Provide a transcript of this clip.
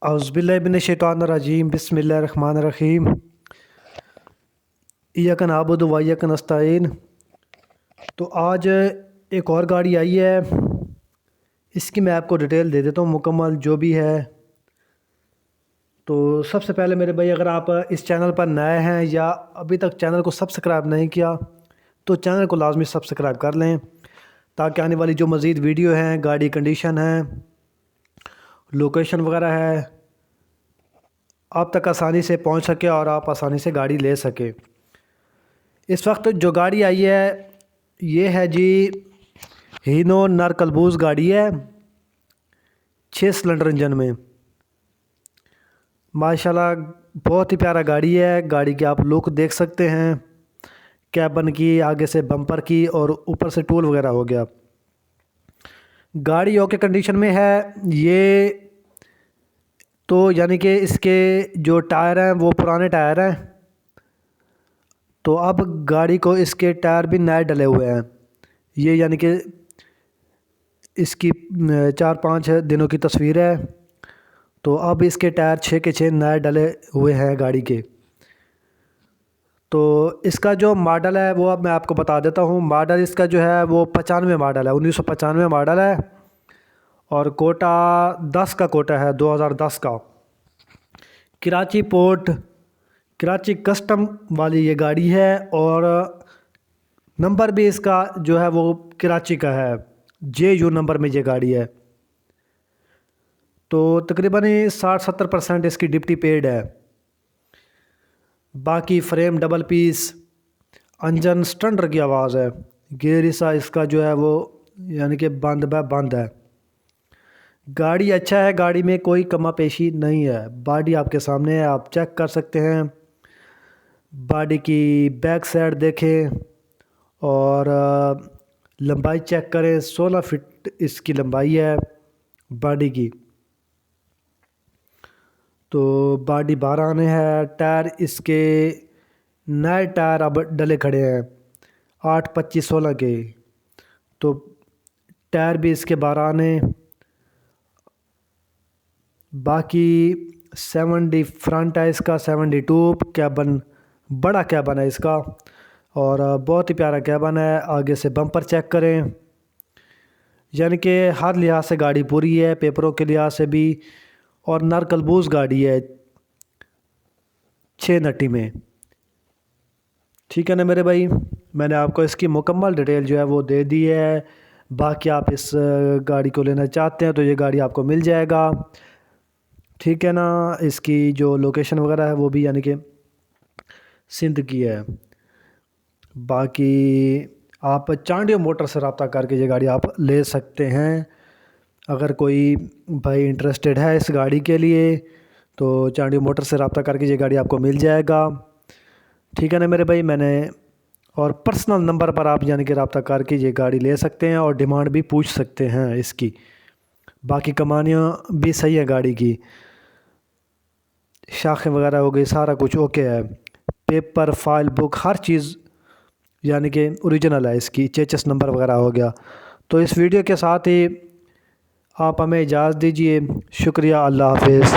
औज़ुबिल्लाहिमिनश्शैतानिर्रजीम बिस्मिल्लाहिर्रहमानिर्रहीम इय्याका नअबुदु व इय्याका नस्तईन। तो आज एक और गाड़ी आई है, इसकी मैं आपको डिटेल दे देता हूँ मुकम्मल जो भी है। तो सबसे पहले मेरे भाई, अगर आप इस चैनल पर नए हैं या अभी तक चैनल को सब्सक्राइब नहीं किया तो चैनल को लाजमी सब्सक्राइब कर लें, ताकि आने वाली जो मज़ीद वीडियो हैं, गाड़ी कंडीशन है, लोकेशन वगैरह है, आप तक आसानी से पहुंच सके और आप आसानी से गाड़ी ले सके। इस वक्त जो गाड़ी आई है ये है जी हीनो नरकलबूज गाड़ी है, 6 सिलेंडर इंजन में। माशाल्लाह बहुत ही प्यारा गाड़ी है। गाड़ी की आप लुक देख सकते हैं, कैबन की, आगे से बम्पर की और ऊपर से टूल वगैरह हो गया। गाड़ी ओके कंडीशन में है ये। तो यानी कि इसके जो टायर हैं वो पुराने टायर हैं, तो अब गाड़ी को इसके टायर भी नए डले हुए हैं। ये यानी कि इसकी 4-5 दिनों की तस्वीर है। तो अब इसके टायर 6 के 6 नए डले हुए हैं गाड़ी के। तो इसका जो मॉडल है वो अब मैं आपको बता देता हूँ। मॉडल इसका जो है वो 95 मॉडल है, 1995 मॉडल है और कोटा 10 का कोटा है, 2010 का। कराची पोर्ट, कराची कस्टम वाली ये गाड़ी है और नंबर भी इसका जो है वो कराची का है, JU नंबर में ये गाड़ी है। तो तकरीबन 60-70% इसकी डिप्टी पेड है। बाकी frame double piece, engine standard की आवाज़ है, गियर इसका जो है वो यानी कि बंद है। गाड़ी अच्छा है, गाड़ी में कोई कमा पेशी नहीं है। बॉडी आपके सामने है, आप चेक कर सकते हैं। बॉडी की बैक साइड देखें और लंबाई चेक करें, 16 फीट इसकी लंबाई है बॉडी की। तो बॉडी 12 आने है। टायर इसके नए टायर अब डले खड़े हैं 8-25-16 के। तो टायर भी इसके 12 आने। बाकी 70 फ्रंट है इसका, 72 कैबन, बड़ा कैबन है इसका और बहुत ही प्यारा कैबन है। आगे से बम्पर चेक करें, यानी कि हर लिहाज से गाड़ी पूरी है, पेपरों के लिहाज से भी। और नरकलबूज गाड़ी है 6 नट्टी में। ठीक है ना मेरे भाई, मैंने आपको इसकी मुकम्मल डिटेल जो है वो दे दी है। बाकी आप इस गाड़ी को लेना चाहते हैं तो ये गाड़ी आपको मिल जाएगा। ठीक है ना। इसकी जो लोकेशन वगैरह है वो भी यानी कि सिंध की है। बाकी आप चांडियो मोटर से रब्ता करके ये गाड़ी आप ले सकते हैं। अगर कोई भाई इंटरेस्टेड है इस गाड़ी के लिए तो चांडियो मोटर से रब्ता करके ये गाड़ी आपको मिल जाएगा। ठीक है ना मेरे भाई, मैंने और पर्सनल नंबर पर आप यानी कि रब्ता करके ये गाड़ी ले सकते हैं और डिमांड भी पूछ सकते हैं इसकी। बाकी कमानियाँ भी सही है गाड़ी की, शाखें वगैरह हो गई, सारा कुछ ओके है। पेपर, फाइल, बुक, हर चीज़ यानी कि ओरिजिनल है इसकी। चेचस नंबर वगैरह हो गया। तो इस वीडियो के साथ ही आप हमें इजाज़त दीजिए। शुक्रिया, अल्लाह हाफिज़।